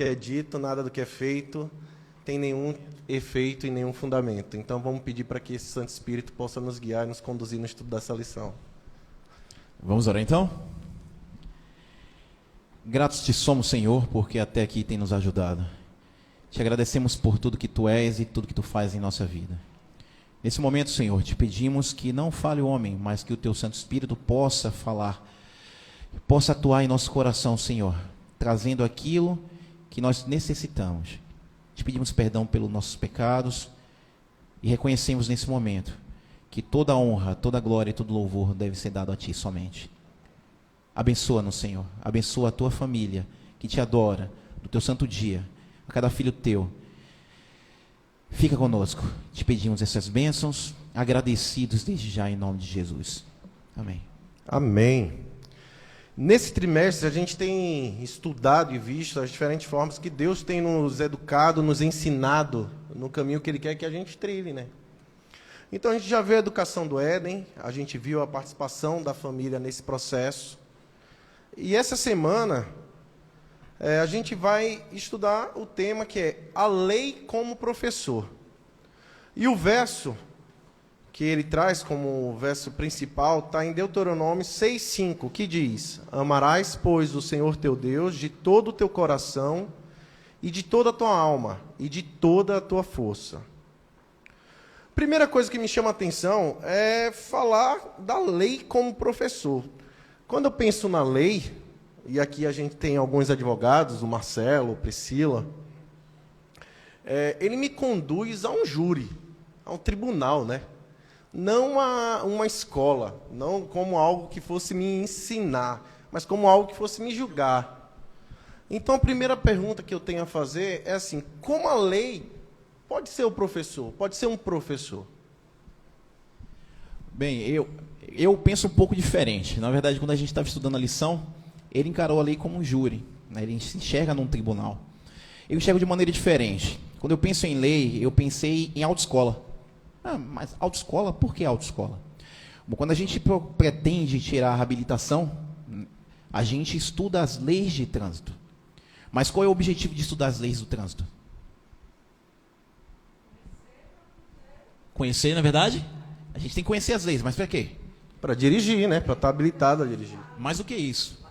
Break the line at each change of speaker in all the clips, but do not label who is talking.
que é dito, nada do que é feito tem nenhum efeito e nenhum fundamento. Então vamos pedir para que esse Santo Espírito possa nos guiar e nos conduzir no estudo dessa lição.
Vamos orar então? Gratos te somos, Senhor, porque até aqui tem nos ajudado. Te agradecemos por tudo que Tu és e tudo que Tu fazes em nossa vida. Nesse momento, Senhor, te pedimos que não fale o homem, mas que o Teu Santo Espírito possa falar, possa atuar em nosso coração, Senhor, trazendo aquilo que nós necessitamos. Te pedimos perdão pelos nossos pecados e reconhecemos nesse momento que toda honra, toda glória e todo louvor deve ser dado a Ti somente. Abençoa-nos, Senhor. Abençoa a Tua família que Te adora, do Teu santo dia, a cada filho Teu. Fica conosco. Te pedimos essas bênçãos, agradecidos desde já em nome de Jesus. Amém.
Amém. Nesse trimestre, a gente tem estudado e visto as diferentes formas que Deus tem nos educado, nos ensinado no caminho que Ele quer que a gente trilhe, né? Então, a gente já viu a educação do Éden, a gente viu a participação da família nesse processo. E essa semana, a gente vai estudar o tema que é a lei como professor. E o verso que ele traz como verso principal está em Deuteronômio 6,5, que diz: Amarás, pois, o Senhor teu Deus de todo o teu coração e de toda a tua alma e de toda a tua força. Primeira coisa que me chama a atenção é falar da lei como professor. Quando eu penso na lei, e aqui a gente tem alguns advogados, o Marcelo, a Priscila, ele me conduz a um júri, a um tribunal, né? Não a uma escola, não como algo que fosse me ensinar, mas como algo que fosse me julgar. Então, a primeira pergunta que eu tenho a fazer é assim: como a lei pode ser o professor, pode ser um professor?
Bem, eu penso um pouco diferente. Na verdade, quando a gente estava estudando a lição, ele encarou a lei como um júri, né? Ele se enxerga num tribunal. Eu enxergo de maneira diferente. Quando eu penso em lei, eu pensei em autoescola. Mas autoescola? Por que autoescola? Bom, quando a gente pretende tirar a habilitação, a gente estuda as leis de trânsito. Mas qual é o objetivo de estudar as leis do trânsito? Conhecer, na verdade? A gente tem que conhecer as leis, mas para quê?
Para dirigir, né? Para estar habilitado a dirigir.
Mais do que isso.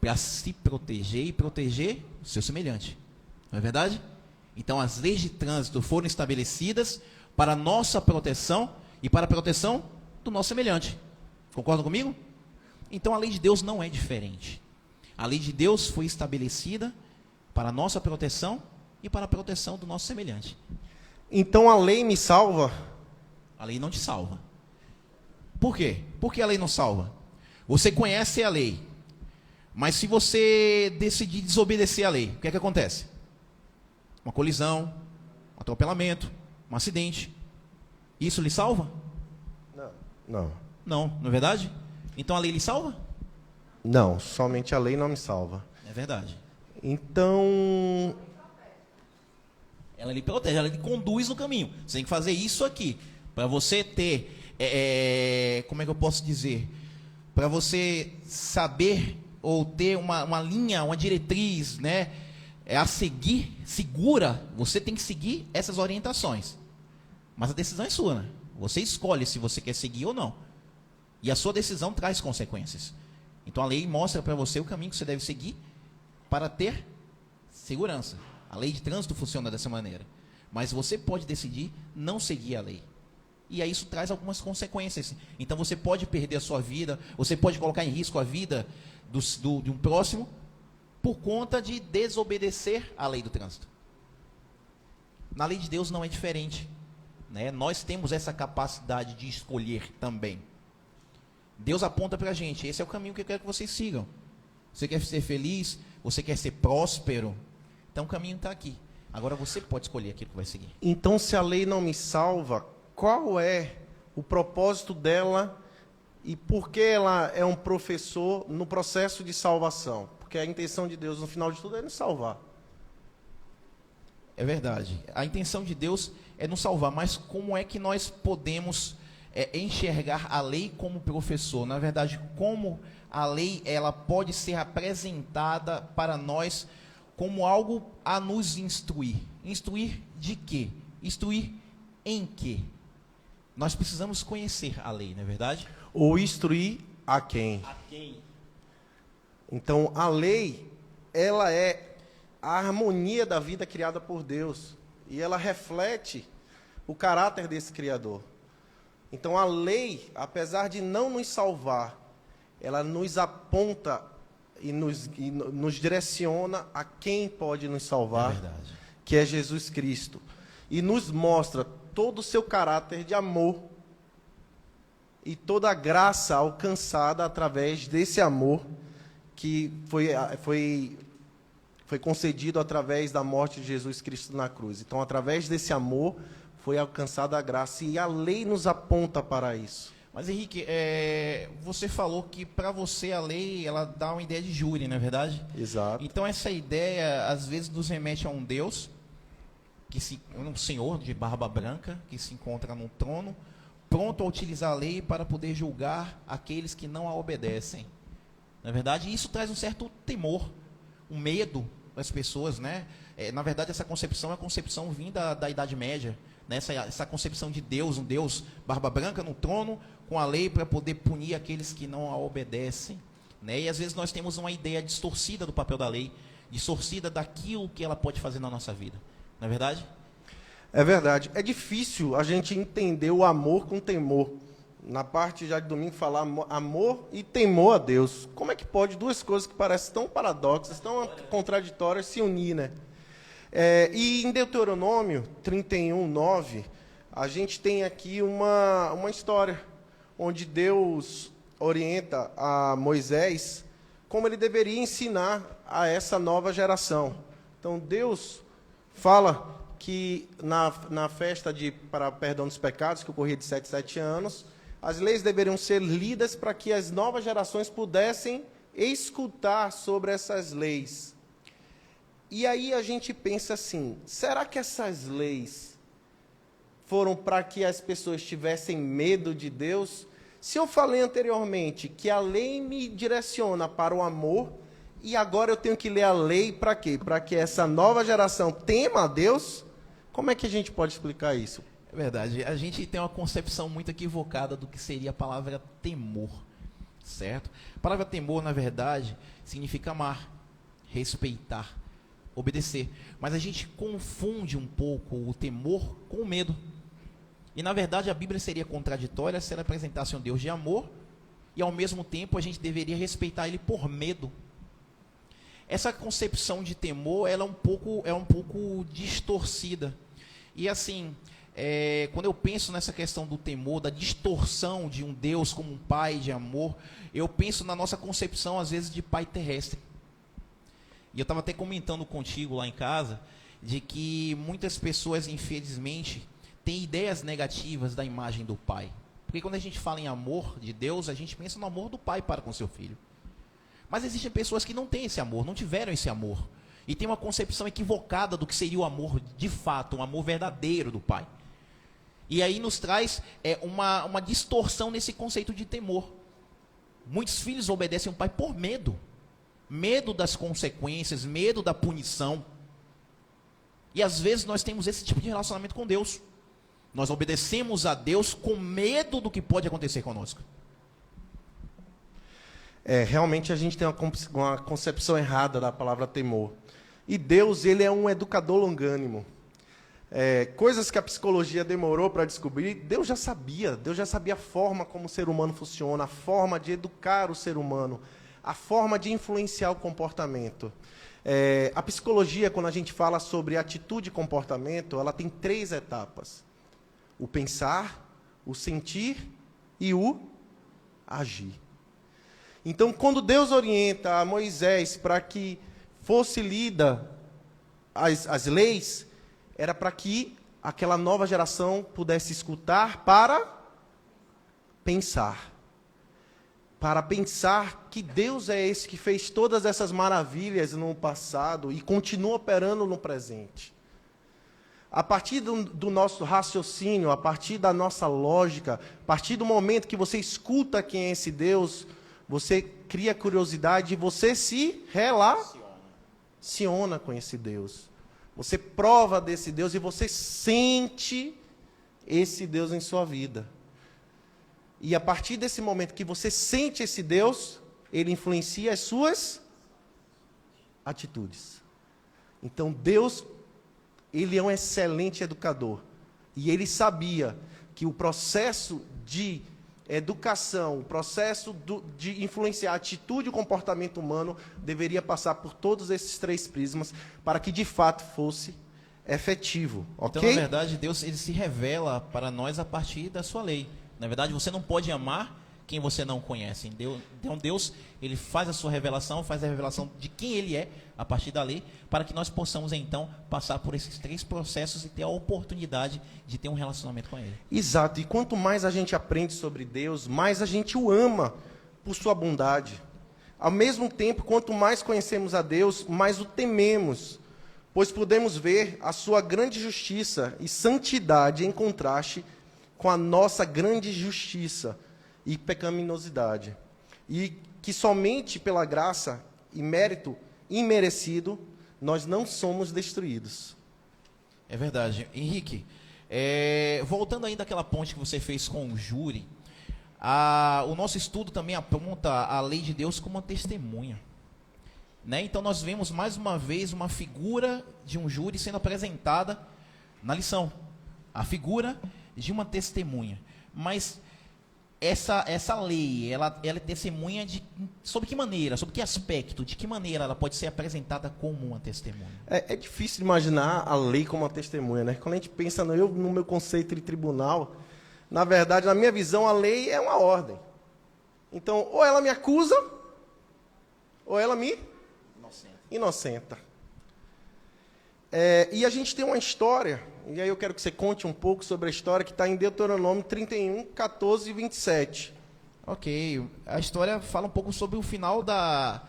Para se proteger e proteger o seu semelhante. Não é verdade? Então, as leis de trânsito foram estabelecidas para a nossa proteção e para a proteção do nosso semelhante. Concordam comigo? Então, a lei de Deus não é diferente. A lei de Deus foi estabelecida para a nossa proteção e para a proteção do nosso semelhante.
Então, a lei me salva?
A lei não te salva. Por quê? Por que a lei não salva? Você conhece a lei, mas se você decidir desobedecer a lei, o que é que acontece? Uma colisão, um atropelamento, um acidente. Isso lhe salva?
Não.
Não, não é verdade? Então a lei lhe salva?
Não, somente a lei não me salva.
É verdade.
Então,
Ela lhe protege, ela lhe conduz no caminho. Você tem que fazer isso aqui, para você ter, como é que eu posso dizer? Para você saber ou ter uma linha, uma diretriz, né? A seguir, segura, você tem que seguir essas orientações. Mas a decisão é sua, né? Você escolhe se você quer seguir ou não. E a sua decisão traz consequências. Então a lei mostra para você o caminho que você deve seguir para ter segurança. A lei de trânsito funciona dessa maneira. Mas você pode decidir não seguir a lei. E aí isso traz algumas consequências. Então você pode perder a sua vida, você pode colocar em risco a vida de um próximo por conta de desobedecer à lei do trânsito. Na lei de Deus não é diferente, né? Nós temos essa capacidade de escolher também. Deus aponta para a gente: esse é o caminho que eu quero que vocês sigam. Você quer ser feliz? Você quer ser próspero? Então o caminho está aqui. Agora você pode escolher aquilo que vai seguir.
Então, se a lei não me salva, qual é o propósito dela e por que ela é um professor no processo de salvação? Porque a intenção de Deus, no final de tudo, é nos salvar.
É verdade. A intenção de Deus é nos salvar, mas como é que nós podemos enxergar a lei como professor? Na verdade, como a lei ela pode ser apresentada para nós como algo a nos instruir. Instruir de quê? Instruir em quê? Nós precisamos conhecer a lei, não é verdade?
Ou instruir a quem?
A quem?
Então, a lei, ela é a harmonia da vida criada por Deus. E ela reflete o caráter desse Criador. Então, a lei, apesar de não nos salvar, ela nos aponta e nos direciona a quem pode nos salvar, que é Jesus Cristo. E nos mostra todo o seu caráter de amor e toda a graça alcançada através desse amor que foi concedido através da morte de Jesus Cristo na cruz. Então, através desse amor, foi alcançada a graça. E a lei nos aponta para isso.
Mas, Henrique, você falou que para você a lei ela dá uma ideia de júri, não é verdade?
Exato.
Então, essa ideia, às vezes, nos remete a um Deus, um senhor de barba branca, que se encontra no trono, pronto a utilizar a lei para poder julgar aqueles que não a obedecem. Na verdade, isso traz um certo temor, um medo das pessoas, né? Na verdade, essa concepção é a concepção vinda da Idade Média, né? Essa concepção de Deus, um Deus barba branca no trono, com a lei para poder punir aqueles que não a obedecem, né? E às vezes nós temos uma ideia distorcida do papel da lei, distorcida daquilo que ela pode fazer na nossa vida, não é verdade?
É verdade. É difícil a gente entender o amor com temor. Na parte já de domingo falar amor e temor a Deus. Como é que pode duas coisas que parecem tão paradoxas, tão contraditórias se unir, né? E em Deuteronômio 31:9, a gente tem aqui uma história onde Deus orienta a Moisés como ele deveria ensinar a essa nova geração. Então Deus fala que na festa para perdão dos pecados, que ocorria de 7 em 7 anos, as leis deveriam ser lidas para que as novas gerações pudessem escutar sobre essas leis. E aí a gente pensa assim, será que essas leis foram para que as pessoas tivessem medo de Deus? Se eu falei anteriormente que a lei me direciona para o amor, e agora eu tenho que ler a lei para quê? Para que essa nova geração tema a Deus? Como é que a gente pode explicar isso?
É verdade, a gente tem uma concepção muito equivocada do que seria a palavra temor, certo? A palavra temor, na verdade, significa amar, respeitar, obedecer. Mas a gente confunde um pouco o temor com o medo. E, na verdade, a Bíblia seria contraditória se ela apresentasse um Deus de amor e, ao mesmo tempo, a gente deveria respeitar Ele por medo. Essa concepção de temor ela é um pouco distorcida. E, assim, quando eu penso nessa questão do temor, da distorção de um Deus como um pai de amor, eu penso na nossa concepção, às vezes, de pai terrestre. E eu estava até comentando contigo lá em casa, de que muitas pessoas, infelizmente, têm ideias negativas da imagem do pai. Porque quando a gente fala em amor de Deus, a gente pensa no amor do pai para com seu filho. Mas existem pessoas que não têm esse amor, não tiveram esse amor. E tem uma concepção equivocada do que seria o amor de fato, um amor verdadeiro do pai. E aí nos traz uma distorção nesse conceito de temor. Muitos filhos obedecem ao pai por medo. Medo das consequências, medo da punição. E às vezes nós temos esse tipo de relacionamento com Deus. Nós obedecemos a Deus com medo do que pode acontecer conosco.
Realmente a gente tem uma concepção errada da palavra temor. E Deus, ele é um educador longânimo. Coisas que a psicologia demorou para descobrir, Deus já sabia a forma como o ser humano funciona, a forma de educar o ser humano, a forma de influenciar o comportamento. A psicologia, quando a gente fala sobre atitude e comportamento, ela tem 3 etapas. O pensar, o sentir e o agir. Então, quando Deus orienta a Moisés para que fosse lida as leis, era para que aquela nova geração pudesse escutar para pensar. Para pensar que Deus é esse que fez todas essas maravilhas no passado e continua operando no presente. A partir do nosso raciocínio, a partir da nossa lógica, a partir do momento que você escuta quem é esse Deus, você cria curiosidade e você se relaciona com esse Deus. Você prova desse Deus e você sente esse Deus em sua vida. E a partir desse momento que você sente esse Deus, ele influencia as suas atitudes. Então Deus, ele é um excelente educador. E ele sabia que o processo de educação, o processo de influenciar a atitude e o comportamento humano deveria passar por todos esses 3 prismas para que de fato fosse efetivo, ok?
Então, na verdade, Deus ele se revela para nós a partir da sua lei. Na verdade, você não pode amar quem você não conhece. Então, Deus ele faz a sua revelação, faz a revelação de quem Ele é a partir da lei, para que nós possamos, então, passar por esses 3 processos e ter a oportunidade de ter um relacionamento com Ele.
Exato. E quanto mais a gente aprende sobre Deus, mais a gente o ama por sua bondade. Ao mesmo tempo, quanto mais conhecemos a Deus, mais o tememos, pois podemos ver a sua grande justiça e santidade em contraste com a nossa grande justiça e pecaminosidade. E que somente pela graça e mérito imerecido, nós não somos destruídos.
É verdade. Henrique, voltando ainda àquela ponte que você fez com o júri, o nosso estudo também aponta a lei de Deus como uma testemunha. Né? Então nós vemos mais uma vez uma figura de um júri sendo apresentada na lição. A figura de uma testemunha. Mas essa lei, ela é testemunha sobre que maneira, sobre que aspecto, de que maneira ela pode ser apresentada como uma testemunha?
É difícil imaginar a lei como uma testemunha, né? Quando a gente pensa no meu conceito de tribunal, na verdade, na minha visão, a lei é uma ordem. Então, ou ela me acusa, ou ela me inocenta. E a gente tem uma história, e aí eu quero que você conte um pouco sobre a história que está em Deuteronômio 31, 14 e 27.
Ok, a história fala um pouco sobre o final da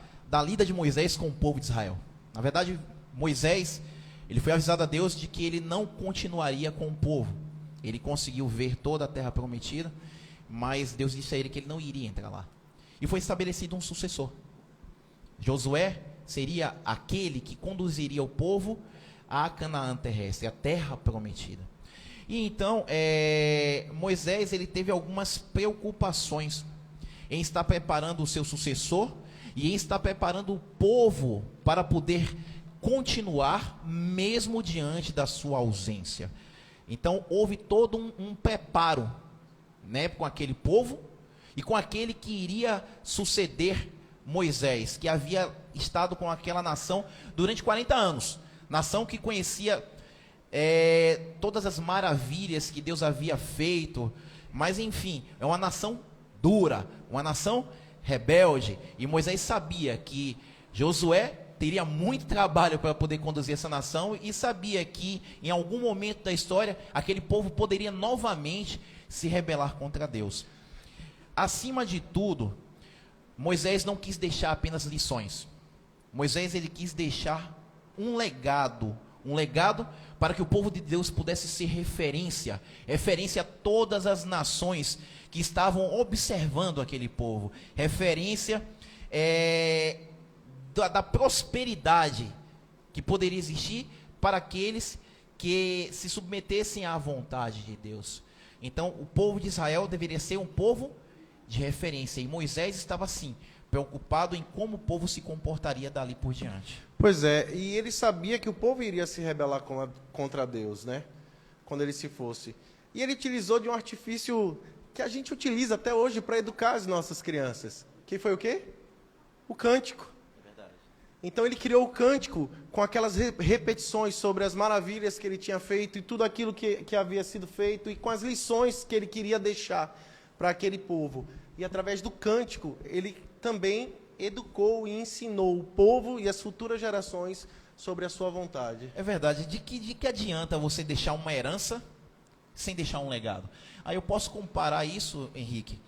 lida de Moisés com o povo de Israel. Na verdade, Moisés, ele foi avisado a Deus de que ele não continuaria com o povo. Ele conseguiu ver toda a terra prometida, mas Deus disse a ele que ele não iria entrar lá. E foi estabelecido um sucessor. Josué seria aquele que conduziria o povo a Canaã terrestre, a terra prometida. E então, Moisés ele teve algumas preocupações em estar preparando o seu sucessor e em estar preparando o povo para poder continuar mesmo diante da sua ausência. Então, houve todo um preparo, né, com aquele povo e com aquele que iria suceder Moisés, que havia estado com aquela nação durante 40 anos. Nação que conhecia todas as maravilhas que Deus havia feito, mas enfim, é uma nação dura, uma nação rebelde, e Moisés sabia que Josué teria muito trabalho para poder conduzir essa nação, e sabia que em algum momento da história, aquele povo poderia novamente se rebelar contra Deus. Acima de tudo, Moisés não quis deixar apenas lições. Moisés ele quis deixar um legado para que o povo de Deus pudesse ser referência a todas as nações que estavam observando aquele povo, referência da prosperidade que poderia existir para aqueles que se submetessem à vontade de Deus. Então, o povo de Israel deveria ser um povo de referência, e Moisés estava assim, preocupado em como o povo se comportaria dali por diante.
Pois é, e ele sabia que o povo iria se rebelar contra Deus, né? Quando ele se fosse. E ele utilizou de um artifício que a gente utiliza até hoje para educar as nossas crianças. Que foi o quê? O cântico.
É verdade.
Então ele criou o cântico com aquelas repetições sobre as maravilhas que ele tinha feito e tudo aquilo que havia sido feito e com as lições que ele queria deixar para aquele povo. E através do cântico, ele também educou e ensinou o povo e as futuras gerações sobre a sua vontade.
É verdade. De que adianta você deixar uma herança sem deixar um legado? Aí eu posso comparar isso, Henrique,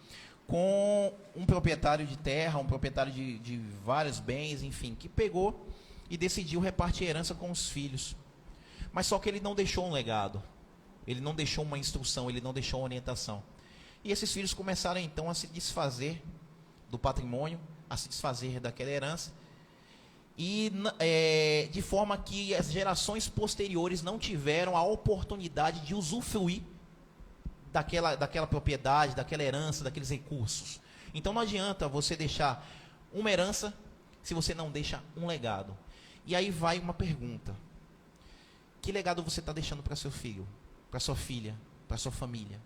com um proprietário de terra, um proprietário de vários bens, enfim, que pegou e decidiu repartir a herança com os filhos. Mas só que ele não deixou um legado. Ele não deixou uma instrução, ele não deixou uma orientação. E esses filhos começaram então a se desfazer do patrimônio, a se desfazer daquela herança. e de forma que as gerações posteriores não tiveram a oportunidade de usufruir daquela propriedade, daquela herança, daqueles recursos. Então não adianta você deixar uma herança se você não deixa um legado. E aí vai uma pergunta: que legado você está deixando para seu filho, para sua filha, para sua família?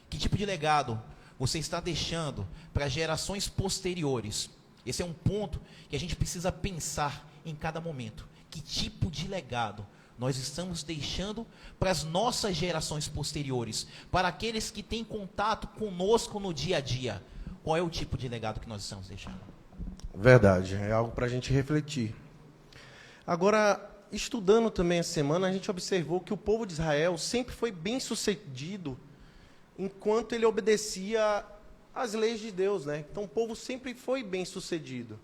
Que tipo de legado você está deixando para gerações posteriores? Esse é um ponto que a gente precisa pensar em cada momento. Que tipo de legado nós estamos deixando para as nossas gerações posteriores? Para aqueles que têm contato conosco no dia a dia. Qual é o tipo de legado que nós estamos deixando?
Verdade, é algo para a gente refletir. Agora, estudando também essa semana, a gente observou que o povo de Israel sempre foi bem sucedido enquanto ele obedecia às leis de Deus, né? Então o povo sempre foi bem sucedido.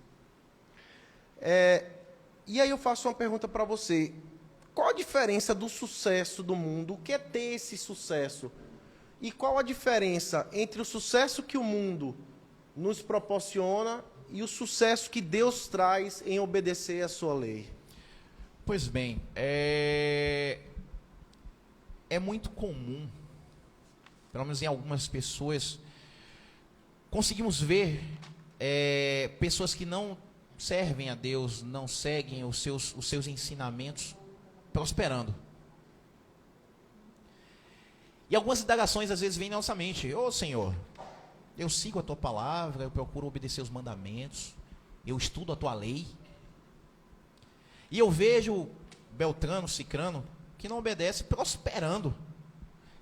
E aí eu faço uma pergunta para você: qual a diferença do sucesso do mundo? O que é ter esse sucesso? E qual a diferença entre o sucesso que o mundo nos proporciona e o sucesso que Deus traz em obedecer à sua lei?
Pois bem, é muito comum, pelo menos em algumas pessoas, conseguimos ver pessoas que não servem a Deus, não seguem os seus ensinamentos, prosperando. E algumas indagações às vezes vêm na nossa mente: ô Senhor, eu sigo a tua palavra, eu procuro obedecer os mandamentos, eu estudo a tua lei, e eu vejo Beltrano, Cicrano, que não obedece, prosperando.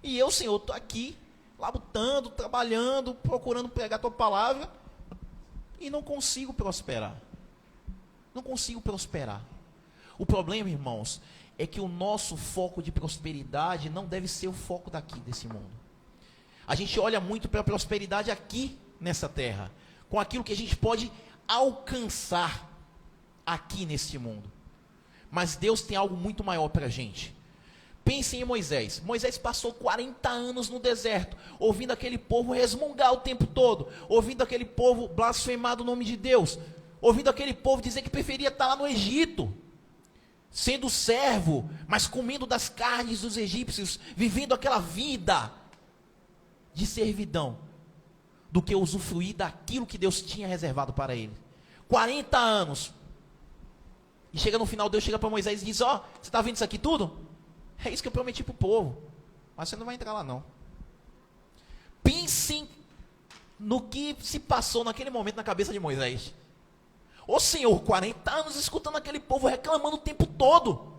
E eu, Senhor, estou aqui, labutando, trabalhando, procurando pregar a tua palavra, e não consigo prosperar. Não consigo prosperar. O problema, irmãos, é que o nosso foco de prosperidade não deve ser o foco daqui, desse mundo. A gente olha muito para a prosperidade aqui, nessa terra, com aquilo que a gente pode alcançar aqui neste mundo. Mas Deus tem algo muito maior para a gente. Pensem em Moisés. Moisés passou 40 anos no deserto, ouvindo aquele povo resmungar o tempo todo, ouvindo aquele povo blasfemar o nome de Deus, ouvindo aquele povo dizer que preferia estar lá no Egito, sendo servo, mas comendo das carnes dos egípcios, vivendo aquela vida de servidão, do que usufruir daquilo que Deus tinha reservado para ele. 40 anos. E chega no final, Deus chega para Moisés e diz: ó, você está vendo isso aqui tudo? É isso que eu prometi para o povo, mas você não vai entrar lá não. Pensem no que se passou naquele momento na cabeça de Moisés. Ô Senhor, 40 anos escutando aquele povo reclamando o tempo todo.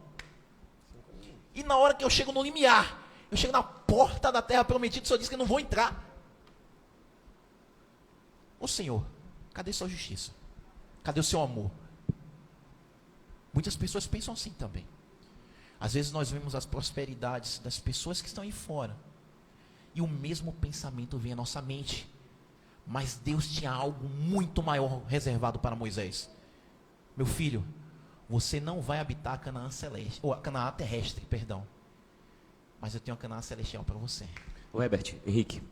E na hora que eu chego no limiar, eu chego na porta da terra prometida, o Senhor diz que eu não vou entrar. Ô Senhor, cadê sua justiça? Cadê o seu amor? Muitas pessoas pensam assim também. Às vezes nós vemos as prosperidades das pessoas que estão aí fora, e o mesmo pensamento vem à nossa mente. Mas Deus tinha algo muito maior reservado para Moisés. Meu filho, você não vai habitar a Canaã celeste, ou a Canaã terrestre, perdão. Mas eu tenho a Canaã celestial para você.
Ô Herbert, Henrique,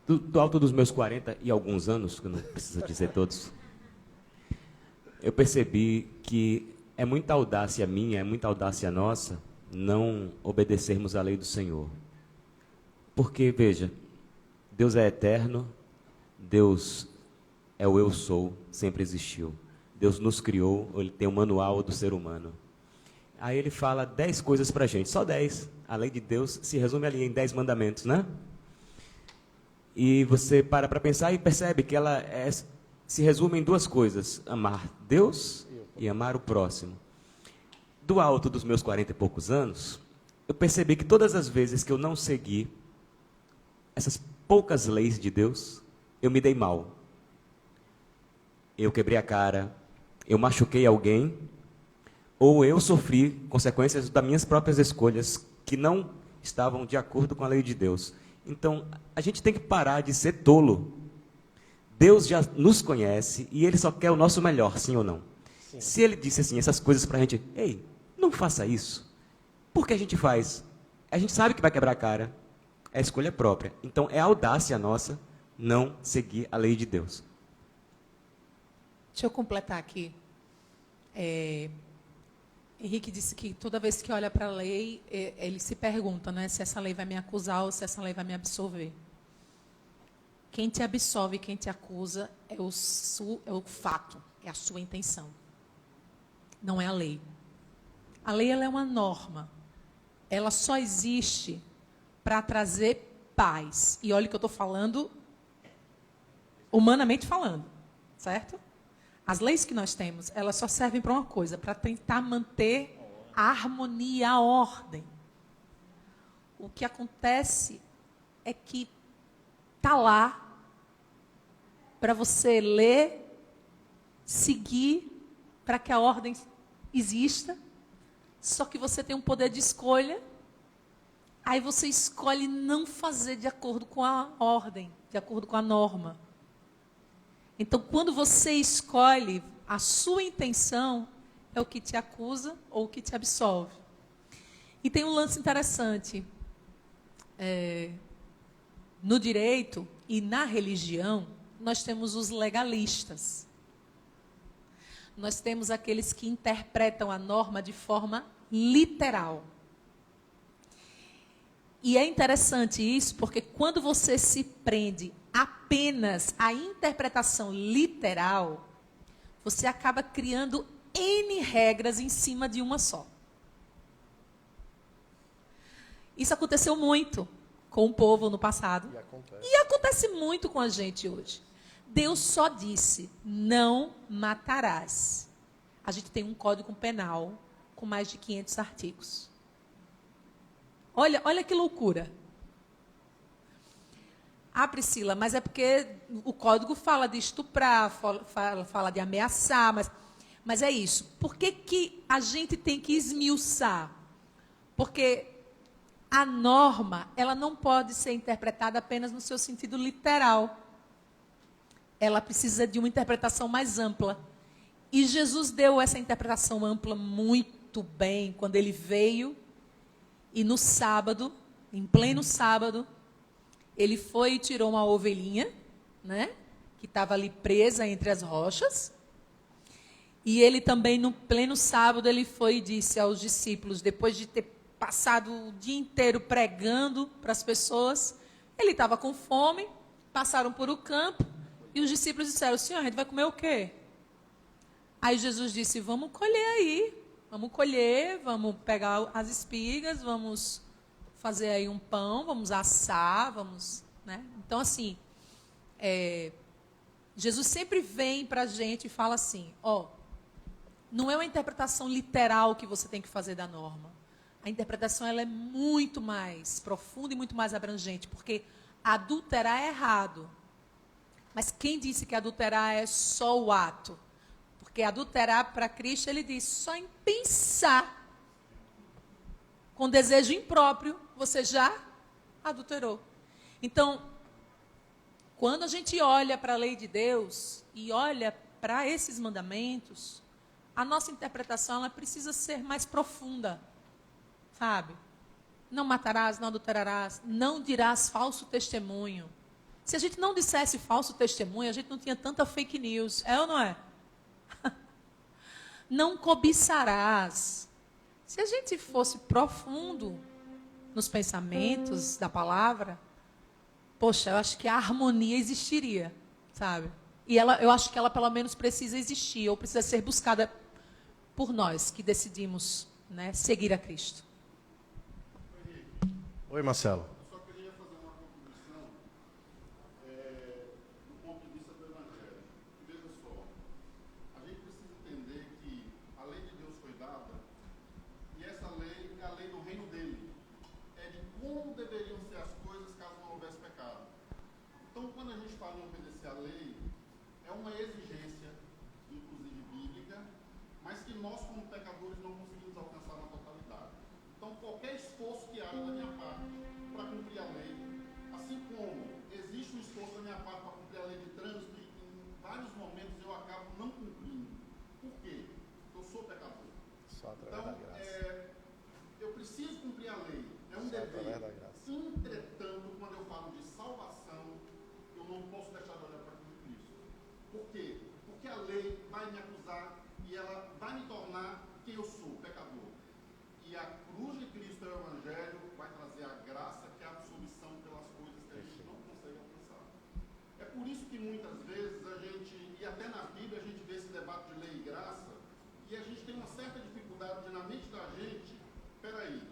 do alto dos meus 40 e alguns anos, que eu não preciso dizer todos, eu percebi que é muita audácia minha, é muita audácia nossa, não obedecermos à lei do Senhor. Porque, veja, Deus é eterno, Deus é o eu sou, sempre existiu. Deus nos criou, Ele tem um manual do ser humano. Aí Ele fala 10 coisas para a gente, só 10. A lei de Deus se resume ali em 10 mandamentos, né? E você para pensar e percebe que ela se resume em 2 coisas: amar Deus e amar o próximo. Do alto dos meus 40 e poucos anos, eu percebi que todas as vezes que eu não segui essas poucas leis de Deus, eu me dei mal. Eu quebrei a cara, eu machuquei alguém, ou eu sofri consequências das minhas próprias escolhas que não estavam de acordo com a lei de Deus. Então, a gente tem que parar de ser tolo. Deus já nos conhece e Ele só quer o nosso melhor, sim ou não? Sim. Se Ele disse assim, essas coisas para a gente: ei, não faça isso. Por que a gente faz? A gente sabe que vai quebrar a cara. É a escolha própria. Então, é audácia nossa não seguir a lei de Deus.
Deixa eu completar aqui. Henrique disse que toda vez que olha para a lei, ele se pergunta, né, se essa lei vai me acusar ou se essa lei vai me absolver. Quem te absolve, quem te acusa é o fato, é a sua intenção. Não é a lei. A lei, ela é uma norma. Ela só existe para trazer paz. E olha que eu estou falando, humanamente falando, certo? As leis que nós temos, elas só servem para uma coisa, para tentar manter a harmonia, a ordem. O que acontece é que está lá para você ler, seguir, para que a ordem exista, só que você tem um poder de escolha, aí você escolhe não fazer de acordo com a ordem, de acordo com a norma. Então, quando você escolhe, a sua intenção é o que te acusa ou o que te absolve. E tem um lance interessante. No direito e na religião, nós temos os legalistas. Nós temos aqueles que interpretam a norma de forma literal. E é interessante isso, porque quando você se prende apenas à interpretação literal, você acaba criando N regras em cima de uma só. Isso aconteceu muito com o povo no passado. E acontece muito com a gente hoje. Deus só disse, não matarás. A gente tem um código penal com mais de 500 artigos. Olha que loucura. Ah, Priscila, mas é porque o código fala de estuprar, fala de ameaçar, mas é isso. Por que a gente tem que esmiuçar? Porque a norma, ela não pode ser interpretada apenas no seu sentido literal. Ela precisa de uma interpretação mais ampla. E Jesus deu essa interpretação ampla muito bem quando ele veio e no sábado, em pleno sábado, ele foi e tirou uma ovelhinha, né, que estava ali presa entre as rochas. E ele também, no pleno sábado, ele foi e disse aos discípulos, depois de ter passado o dia inteiro pregando para as pessoas, ele estava com fome, passaram por o campo, e os discípulos disseram, Senhor, a gente vai comer o quê? Aí Jesus disse, vamos colher aí, vamos colher, vamos pegar as espigas, vamos fazer aí um pão, vamos assar, vamos, né? Então, assim, Jesus sempre vem para a gente e fala assim, não é uma interpretação literal que você tem que fazer da norma. A interpretação ela é muito mais profunda e muito mais abrangente, porque adulterar é errado. Mas quem disse que adulterar é só o ato? Porque adulterar para Cristo, ele diz, só em pensar com desejo impróprio, você já adulterou. Então, quando a gente olha para a lei de Deus e olha para esses mandamentos, a nossa interpretação ela precisa ser mais profunda, sabe? Não matarás, não adulterarás, não dirás falso testemunho. Se a gente não dissesse falso testemunho, a gente não tinha tanta fake news, é ou não é? Não cobiçarás. Se a gente fosse profundo nos pensamentos da palavra, poxa, eu acho que a harmonia existiria, sabe? E eu acho que ela pelo menos precisa existir, ou precisa ser buscada por nós que decidimos, né, seguir a Cristo.
Oi, Marcelo.
Eu só queria fazer uma contribuição do ponto de vista do Evangelho. Veja só, a gente precisa entender que a lei de Deus foi dada e essa lei é a lei do reino dele. É de como deveriam ser as coisas caso não houvesse pecado. Então, quando a gente fala em obedecer a lei, é uma exigência, inclusive bíblica, mas que nós, como pecadores, não conseguimos alcançar na totalidade. Então, qualquer esforço que haja da minha parte para cumprir a lei, assim como existe um esforço da minha parte para cumprir a lei de trânsito, e em vários momentos eu acabo não cumprindo. Por quê? Porque eu sou pecador.
Só através da graça.
Eu preciso cumprir a lei. É um dever. Entretanto, quando eu falo de salvação, eu não posso deixar de olhar para Cristo. Por quê? Porque a lei que a cruz de Cristo é o Evangelho, vai trazer a graça, que é a absolvição pelas coisas que a gente não consegue alcançar. É por isso que muitas vezes a gente, e até na Bíblia a gente vê esse debate de lei e graça, e a gente tem uma certa dificuldade de, na mente da gente, peraí,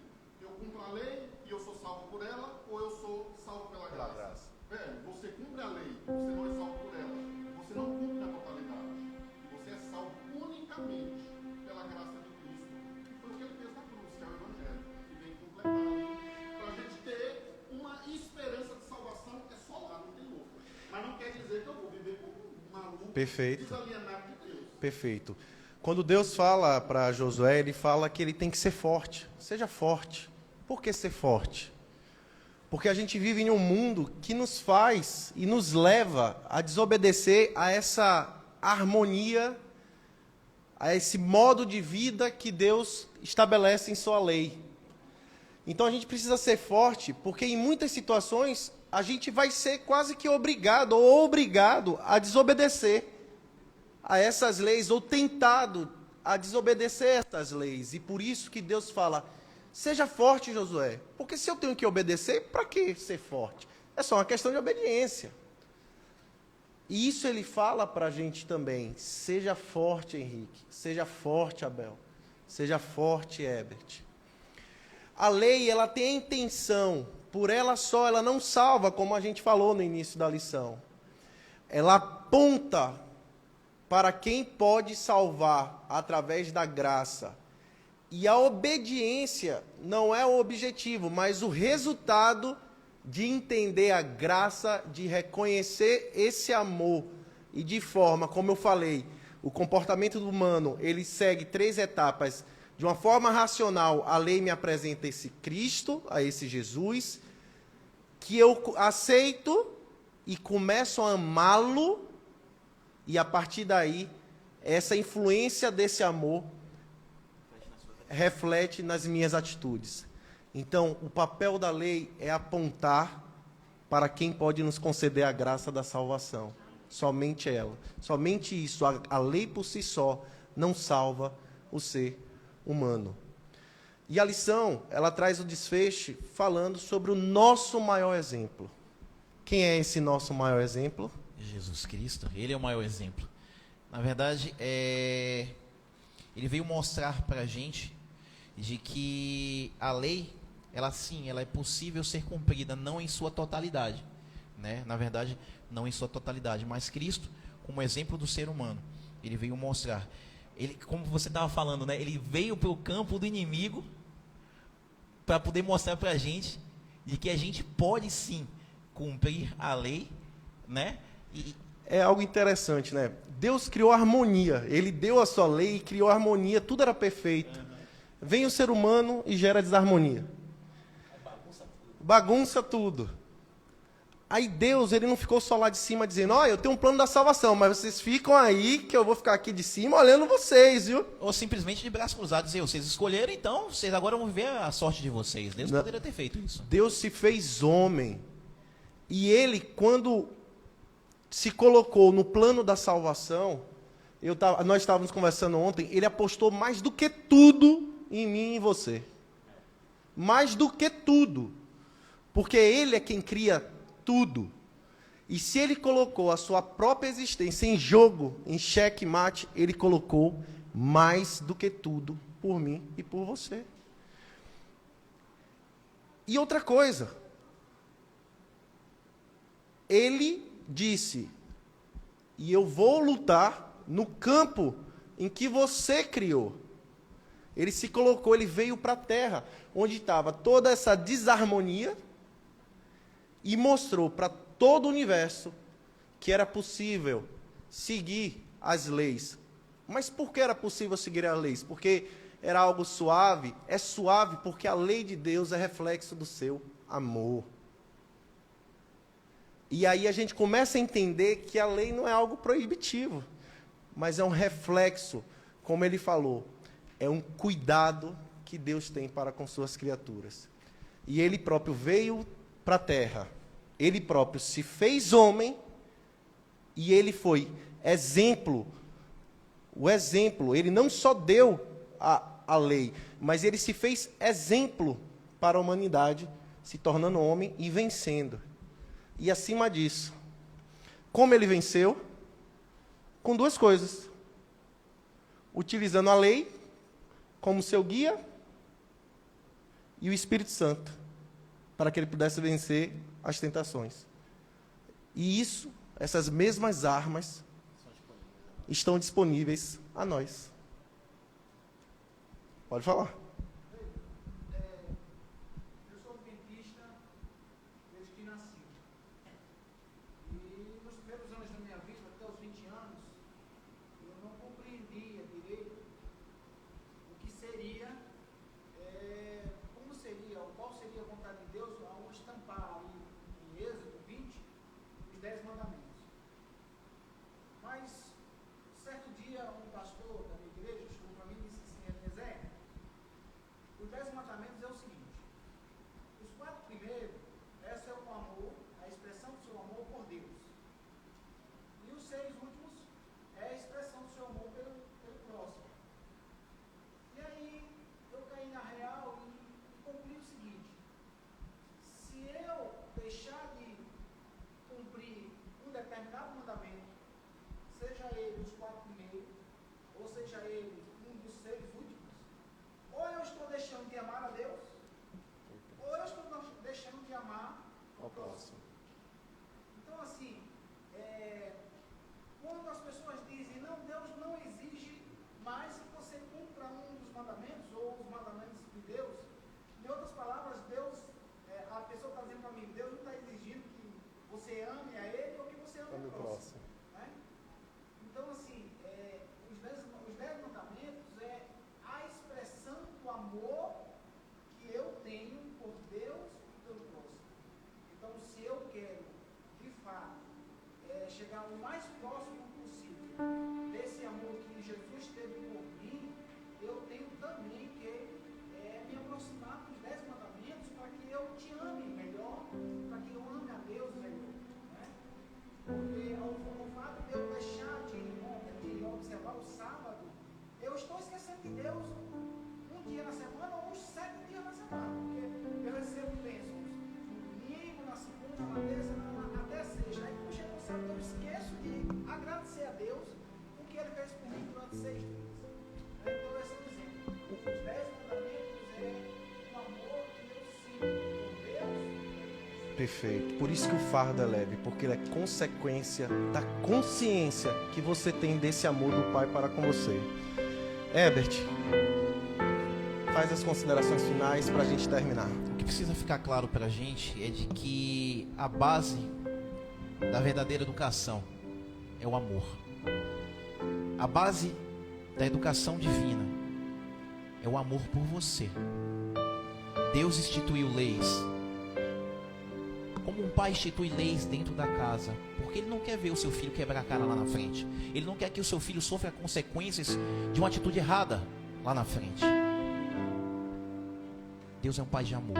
eu cumpro a lei e eu sou salvo por ela, ou eu sou salvo pela graça? Velho, você cumpre a lei, você não é salvo por ela, você não cumpre na totalidade, você é salvo unicamente pela graça de Cristo, que foi o que ele fez na cruz, que é o Evangelho, que vem completado. Para a gente ter uma esperança de salvação, é só lá, não tem outra. Mas não quer dizer que eu vou viver como um maluco,
Perfeito.
desalienado de Deus.
Perfeito. Quando Deus fala para Josué, ele fala que ele tem que ser forte. Seja forte. Por que ser forte? Porque a gente vive em um mundo que nos faz e nos leva a desobedecer a essa harmonia, a esse modo de vida que Deus estabelece em sua lei. Então a gente precisa ser forte, porque em muitas situações a gente vai ser quase que obrigado ou obrigado a desobedecer a essas leis, ou tentado a desobedecer essas leis. E por isso que Deus fala: seja forte, Josué. Porque se eu tenho que obedecer, para que ser forte? É só uma questão de obediência. E isso ele fala para a gente também. Seja forte, Henrique. Seja forte, Abel. Seja forte, Herbert. A lei, ela tem a intenção, por ela só, ela não salva, como a gente falou no início da lição. Ela aponta para quem pode salvar através da graça. E a obediência não é o objetivo, mas o resultado de entender a graça, de reconhecer esse amor. E de forma, como eu falei, o comportamento humano, ele segue 3 etapas. De uma forma racional, a lei me apresenta esse Cristo, a esse Jesus, que eu aceito e começo a amá-lo, e a partir daí, essa influência desse amor reflete nas minhas atitudes. Então, o papel da lei é apontar para quem pode nos conceder a graça da salvação. Somente ela. Somente isso. A lei por si só não salva o ser humano. E a lição, ela traz o desfecho falando sobre o nosso maior exemplo. Quem é esse nosso maior exemplo?
Jesus Cristo, ele é o maior exemplo. Na verdade, ele veio mostrar para a gente de que a lei, ela sim, ela é possível ser cumprida, não em sua totalidade, né? Na verdade, não em sua totalidade, mas Cristo, como exemplo do ser humano, ele veio mostrar. Ele, como você estava falando, né? Ele veio para o campo do inimigo para poder mostrar para a gente de que a gente pode sim cumprir a lei, né?
É algo interessante, né? Deus criou harmonia. Ele deu a sua lei e criou harmonia. Tudo era perfeito. Vem o ser humano e gera desarmonia. Bagunça tudo. Aí Deus, ele não ficou só lá de cima dizendo: ó, eu tenho um plano da salvação, mas vocês ficam aí que eu vou ficar aqui de cima olhando vocês, viu?
Ou simplesmente de braços cruzados, dizer: vocês escolheram, então vocês agora vão ver a sorte de vocês. Deus poderia ter feito isso.
Deus se fez homem. E ele, quando se colocou no plano da salvação, nós estávamos conversando ontem, ele apostou mais do que tudo em mim e em você. Mais do que tudo. Porque ele é quem cria tudo. E se ele colocou a sua própria existência em jogo, em xeque-mate, ele colocou mais do que tudo por mim e por você. E outra coisa, ele disse: e eu vou lutar no campo em que você criou. Ele se colocou, ele veio para a terra, onde estava toda essa desarmonia, e mostrou para todo o universo que era possível seguir as leis. Mas por que era possível seguir as leis? Porque era algo suave? É suave porque a lei de Deus é reflexo do seu amor. E aí a gente começa a entender que a lei não é algo proibitivo, mas é um reflexo, como ele falou, é um cuidado que Deus tem para com suas criaturas. E ele próprio veio para a terra, ele próprio se fez homem, e ele foi exemplo. O exemplo, ele não só deu a lei, mas ele se fez exemplo para a humanidade, se tornando homem e vencendo. E acima disso, como ele venceu? Com duas coisas. Utilizando a lei como seu guia e o Espírito Santo, para que ele pudesse vencer as tentações. E isso, essas mesmas armas, estão disponíveis a nós. Pode falar.
Eu sou adventista desde que nasci. E nos primeiros anos da minha vida, até os 20 anos, eu não compreendia direito o que seria, como seria, ou qual seria a vontade de Deus ao estampar ali em Êxodo 20 os 10 mandamentos. Mas, certo dia, um pastor da minha igreja chegou para mim e disse assim: Ebenezer, os 10 mandamentos é o seguinte: os 4 primeiros é seu amor, a expressão do seu amor por Deus. E os 6 últimos é a expressão do seu amor pelo próximo. E aí eu caí na real e concluí o seguinte: se eu deixar de cumprir um determinado mandamento, seja ele os 4 primeiros, ou seja ele um dos 6 últimos, ou eu estou deixando de amar a Deus, ou eu estou deixando de amar ao próximo. Então, assim, quando as pessoas dizem, não, Deus não exige mais que você cumpra um dos mandamentos, ou os mandamentos de Deus, em outras palavras, Deus, a pessoa está dizendo para mim, Deus não está exigindo que você ame a Ele ou que você ame ao próximo. Né? Então, assim, os 10 mandamentos é a expressão do amor que eu tenho por Deus e pelo próximo. Então, se eu quero, de fato, chegar o mais próximo possível desse amor que Jesus teve por mim, eu tenho também que me aproximar dos 10 mandamentos para que eu te ame melhor, para que eu ame a Deus melhor. Né? Porque o fato de eu deixar de observar o sábado, eu estou esquecendo de Deus um dia na semana ou uns 7 dias na semana, porque eu recebo bênçãos no domingo, na segunda, na terça, até sexta. Aí quando chega no sábado eu esqueço de agradecer a Deus o que Ele fez por mim durante 6 dias. Então esse é o exemplo. Os 10 mandamentos é o amor que eu sinto por Deus.
Perfeito. Por isso que o fardo é leve, porque ele é consequência da consciência que você tem desse amor do Pai para com você. Herbert, faz as considerações finais para a gente terminar.
O que precisa ficar claro para a gente é de que a base da verdadeira educação é o amor. A base da educação divina é o amor por você. Deus instituiu leis, como um pai institui leis dentro da casa, porque ele não quer ver o seu filho quebrar a cara lá na frente. Ele não quer que o seu filho sofra consequências de uma atitude errada lá na frente. Deus é um pai de amor.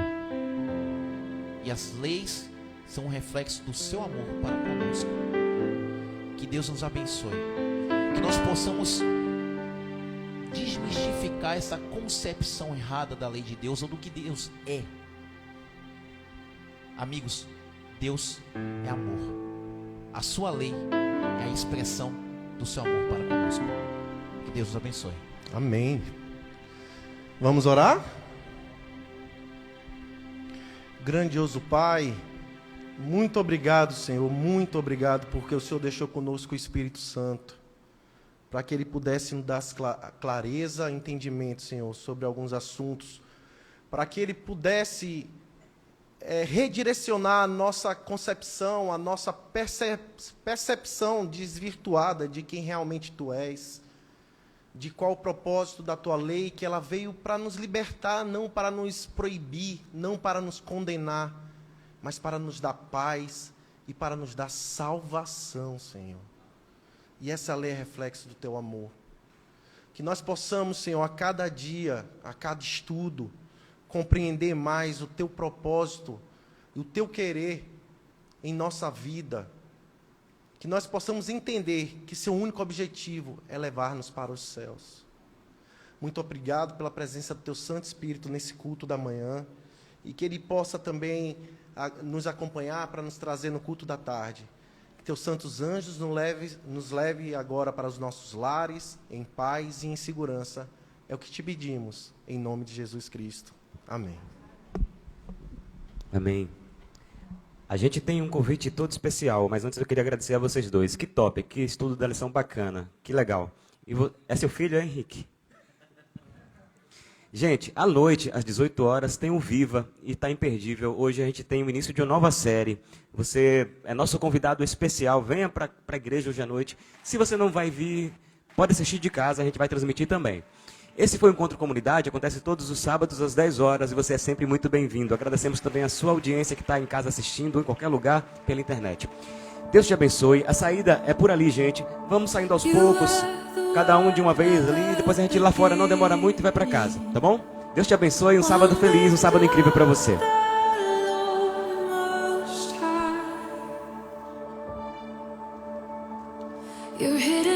E as leis são um reflexo do seu amor para conosco. Que Deus nos abençoe. Que nós possamos desmistificar essa concepção errada da lei de Deus ou do que Deus é. Amigos, Deus é amor. A sua lei é a expressão do seu amor para conosco. Que Deus nos abençoe.
Amém. Vamos orar? Grandioso Pai, muito obrigado, Senhor, muito obrigado, porque o Senhor deixou conosco o Espírito Santo, para que Ele pudesse nos dar clareza, entendimento, Senhor, sobre alguns assuntos, para que Ele pudesse redirecionar a nossa concepção, a nossa percepção desvirtuada de quem realmente Tu és, de qual o propósito da Tua lei, que ela veio para nos libertar, não para nos proibir, não para nos condenar, mas para nos dar paz e para nos dar salvação, Senhor. E essa lei é reflexo do Teu amor. Que nós possamos, Senhor, a cada dia, a cada estudo, compreender mais o Teu propósito e o Teu querer em nossa vida. Que nós possamos entender que Seu único objetivo é levar-nos para os céus. Muito obrigado pela presença do Teu Santo Espírito nesse culto da manhã. E que Ele possa também nos acompanhar para nos trazer no culto da tarde. Que Teus santos anjos nos leve agora para os nossos lares, em paz e em segurança. É o que te pedimos, em nome de Jesus Cristo. Amém.
Amém. A gente tem um convite todo especial, mas antes eu queria agradecer a vocês dois. Que top, que estudo da lição bacana, que legal. É seu filho, é, Henrique? Gente, à noite, às 18 horas, tem o Viva e está imperdível. Hoje a gente tem o início de uma nova série. Você é nosso convidado especial, venha para a igreja hoje à noite. Se você não vai vir, pode assistir de casa, a gente vai transmitir também. Esse foi o Encontro Comunidade, acontece todos os sábados às 10 horas e você é sempre muito bem-vindo. Agradecemos também a sua audiência que está em casa assistindo, em qualquer lugar, pela internet. Deus te abençoe. A saída é por ali, gente. Vamos saindo aos poucos, cada um de uma vez ali, depois a gente lá fora não demora muito e vai para casa, tá bom? Deus te abençoe, um sábado feliz, um sábado incrível para você.
You're hidden